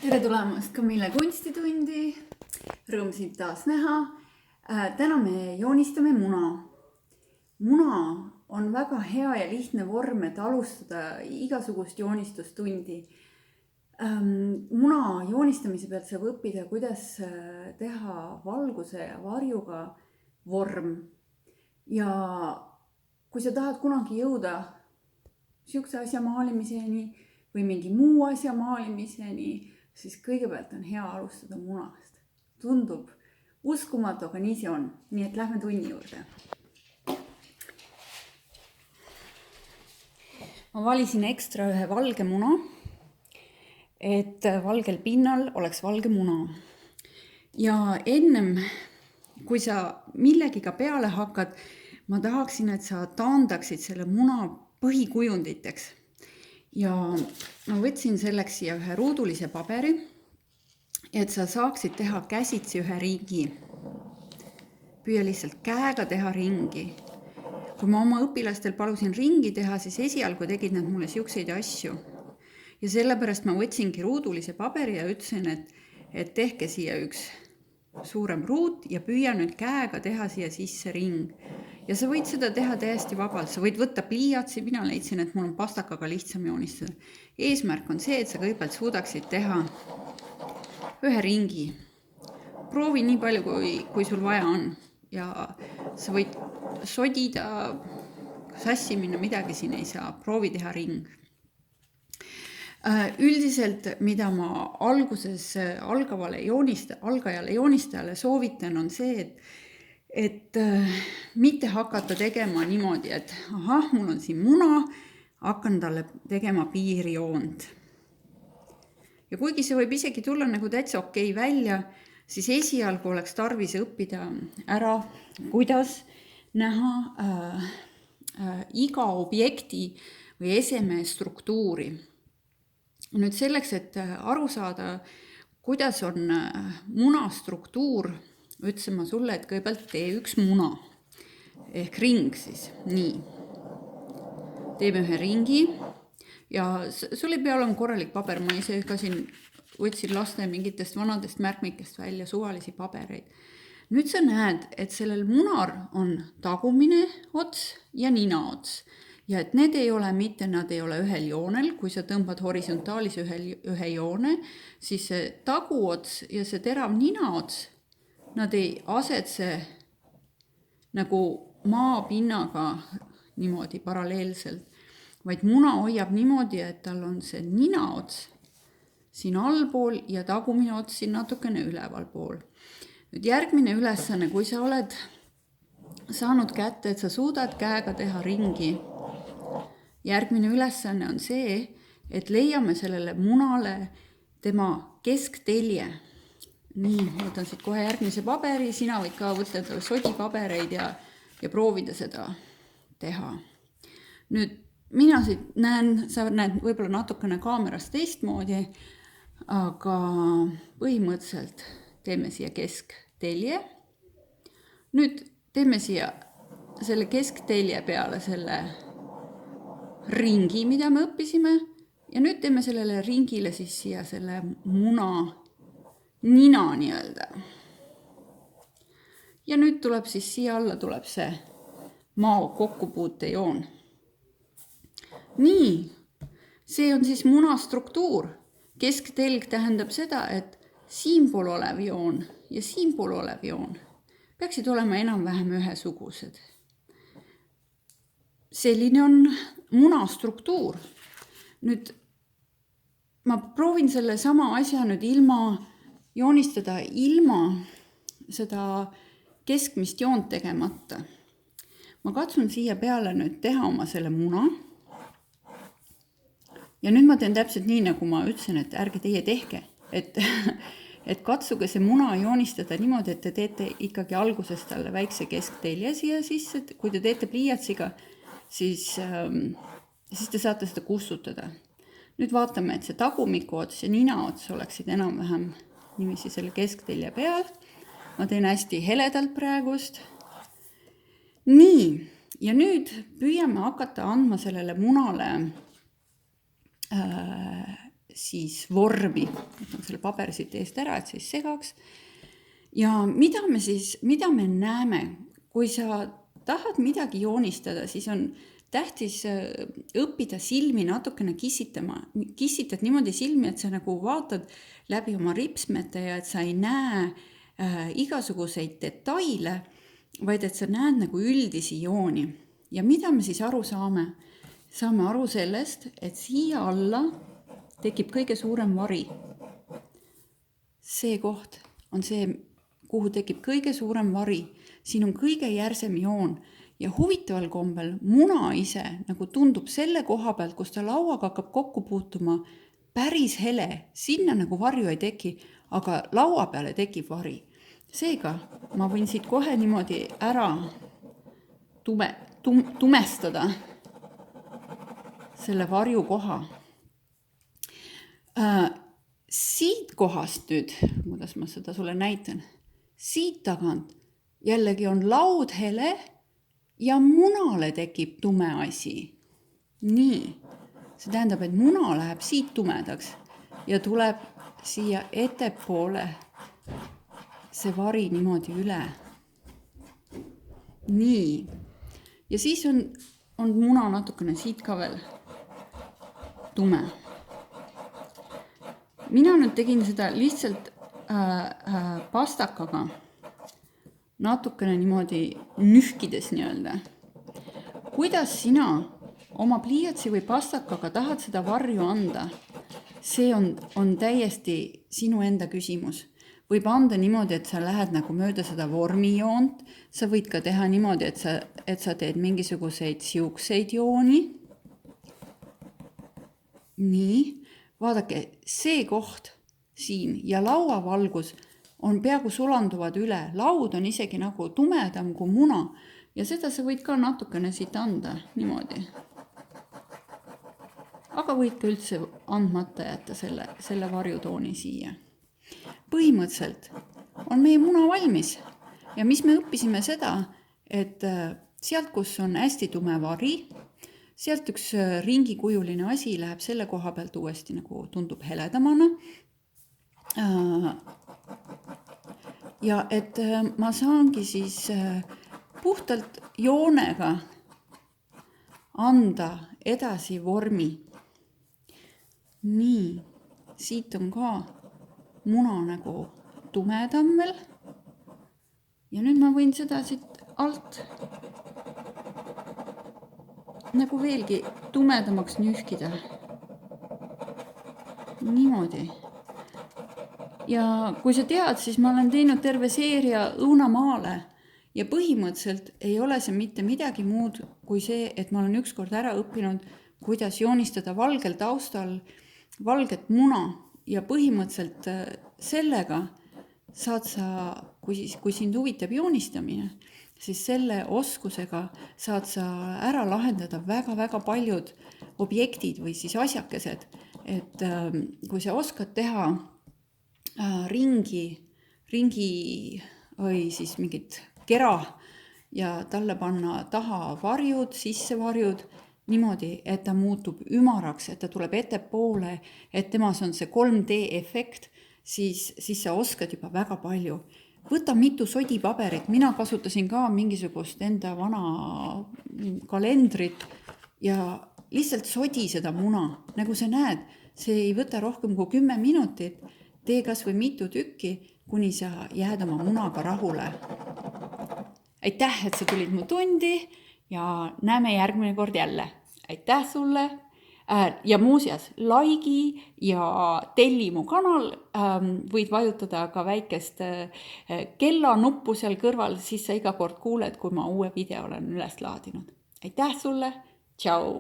Tere tulemast Kamille kunstitundi. Rõõm sind taas näha. Täna me joonistame muna. Muna on väga hea ja lihtne vorm, et alustada igasugust joonistustundi. Muna joonistamise pealt saab õppida, kuidas teha valguse ja varjuga vorm. Ja kui sa tahad kunagi jõuda sihukese asja maalimiseni või mingi muu asja maalimiseni, siis kõigepealt on hea alustada munast. Tundub uskumatu, aga nii see on. Nii et lähme tunni juurde. Ma valisin ekstra ühe valge muna, et valgel pinnal oleks valge muna. Ja ennem, kui sa millegiga peale hakkad, ma tahaksin, et sa taandaksid selle muna põhikujunditeks. Ja ma võtsin selleks siia ühe ruudulise paberi, et sa saaksid teha käsitsi ühe ringi. Püüa lihtsalt käega teha ringi. Kui ma oma õpilastel palusin ringi teha, siis esialgu tegid nad mulle siukseid asju. Ja sellepärast ma võtsingi ruudulise paberi ja ütlesin, et tehke siia üks suurem ruut ja püüa nüüd käega teha siia sisse ring. Ja sa võid seda teha täiesti vabalt. Sa võid võtta pliiatsi, mina leidsin, et mul on pastakaga lihtsam joonistada. Eesmärk on see, et sa kõigepealt suudaksid teha ühe ringi. Proovi nii palju, kui sul vaja on. Ja sa võid sodida, sassi minna, midagi siin ei saa. Proovi teha ring. Üldiselt, mida ma alguses algajale joonistajale soovitan, on see, et mitte hakata tegema niimoodi, et mul on siin muna, hakkan talle tegema piirjoont. Ja kuigi see võib isegi tulla nagu täitsa okei välja, siis esialgu oleks tarvis õppida ära, kuidas näha iga objekti või eseme struktuuri. Nüüd selleks, et aru saada, kuidas on muna struktuur, ütlesin ma sulle, et kõigepealt tee üks muna ehk ring siis. Nii. Teeme ühe ringi ja sul ei pea olema korralik paber. Ma ise ka siin võtsin laste mingitest vanadest märkmikest välja suvalisi pabereid. Nüüd sa näed, et sellel munar on tagumine ots ja nina ots. Ja et need ei ole mitte, nad ei ole ühel joonel. Kui sa tõmbad horisontaalis ühe joone, siis see taguots ja see terav ninaots, nad ei asetse nagu maapinnaga niimoodi paralleelselt, vaid muna hoiab niimoodi, et tal on see ninaots siin allpool ja tagumine ots siin natukene ülevalpool. Nüüd järgmine ülesanne, kui sa oled saanud kätte, et sa suudad käega teha ringi, järgmine ülesanne on see, et leiame sellele munale tema kesktelje. Nii, võtan siit kohe järgmise paberi, sina võid ka võtta sodipabereid ja proovida seda teha. Nüüd mina siit näen, sa näed võib-olla natukene kaamerast teistmoodi, aga põhimõtteliselt teeme siia kesktelje. Nüüd teeme siia selle kesktelje peale selle ringi, mida me õppisime, ja nüüd teeme sellele ringile siis siia selle muna nina nii-öelda. Ja nüüd tuleb siis siia alla tuleb see mao kokkupuute joon. Nii, see on siis muna struktuur. Kesktelg tähendab seda, et siinpool olev joon ja siinpool olev joon peaksid olema enam-vähem ühesugused. Selline on muna struktuur. Nüüd ma proovin selle sama asja nüüd joonistada ilma seda keskmist joont tegemata. Ma katsun siia peale nüüd teha oma selle muna. Ja nüüd ma teen täpselt nii, nagu ma ütlesin, et ärge teie tehke. Et katsuge see muna joonistada niimoodi, et te teete ikkagi alguses talle väikse kesktelje siia sisse. Kui te teete pliiatsiga, siis te saate seda kustutada. Nüüd vaatame, et see tagumiku ots ja nina ots oleksid enam-vähem nimisi selle kesktelje peal. Ma teen hästi heledalt praegust. Nii, ja nüüd püüame hakata andma sellele munale siis vormi. Võtan selle paberi siit eest ära, et siis segaks. Ja mida me näeme, kui sa tahad midagi joonistada, siis on tähtis õppida silmi natukene kissitama. Kissitad niimoodi silmi, et sa nagu vaatad läbi oma ripsmete ja et sa ei näe igasuguseid detaile, vaid et sa näed nagu üldisi jooni. Ja mida me siis aru saame? Saame aru sellest, et siia alla tekib kõige suurem vari. See koht on see, kuhu tekib kõige suurem vari. Siin on kõige järsem joon ja huvitaval kombel muna ise nagu tundub selle koha pealt, kus ta lauaga hakkab kokku puutuma, päris hele. Sinna nagu varju ei teki, aga laua peale tekib vari. Seega ma võin siit kohe niimoodi ära tumestada selle varju koha. Siit kohast nüüd, kuidas ma seda sulle näitan, siit tagant jällegi on laud hele ja munale tekib tume asi. Nii, see tähendab, et muna läheb siit tumedaks ja tuleb siia ettepoole see vari niimoodi üle. Nii, ja siis on muna natukene siit ka veel tume. Mina nüüd tegin seda lihtsalt pastakaga, natukene niimoodi nühkides nii-öelda. Kuidas sina oma pliiatsi või pastakaga tahad seda varju anda? See on täiesti sinu enda küsimus. Võib anda niimoodi, et sa lähed nagu mööda seda vormijoont. Sa võid ka teha niimoodi, et sa teed mingisuguseid siukseid jooni. Nii, vaadake, see koht siin ja lauavalgus on peaaegu sulanduvad üle. Laud on isegi nagu tumedam kui muna ja seda sa võid ka natukene siit anda niimoodi. Aga võid ka üldse andmata jätta selle varjutooni siia. Põhimõtteliselt on meie muna valmis ja mis me õppisime seda, et sealt, kus on hästi tume vari, sealt üks ringikujuline asi läheb selle koha pealt uuesti nagu tundub heledamana. Ja et ma saangi siis puhtalt joonega anda edasi vormi. Nii, siit on ka muna nagu tumedam veel. Ja nüüd ma võin seda siit alt nagu veelgi tumedamaks nühkida. Niimoodi. Ja kui sa tead, siis ma olen teinud terve seeria õunamaale ja põhimõtteliselt ei ole see mitte midagi muud kui see, et ma olen ükskord ära õppinud, kuidas joonistada valgel taustal valget muna ja põhimõtteliselt sellega saad sa, kui sind huvitab joonistamine, siis selle oskusega saad sa ära lahendada väga-väga paljud objektid või siis asjakesed. Et kui sa oskad teha ringi või siis mingit kera ja talle panna taha varjud, sissevarjud, niimoodi, et ta muutub ümaraks, et ta tuleb ettepoole, et temas on see 3D efekt, siis sa oskad juba väga palju. Võta mitu sodipaberit, mina kasutasin ka mingisugust enda vana kalendrit ja lihtsalt sodi seda muna. Nagu sa näed, see ei võta rohkem kui 10 minutit, tee kas või mitu tükki, kuni sa jääd oma munaga rahule. Aitäh, et sa tulid mu tundi ja näeme järgmine kord jälle. Aitäh sulle ja muuseas, likei ja telli mu kanal, võid vajutada ka väikest kella nuppu seal kõrval, siis sa iga kord kuuled, kui ma uue video olen üles laadinud. Aitäh sulle, tšau!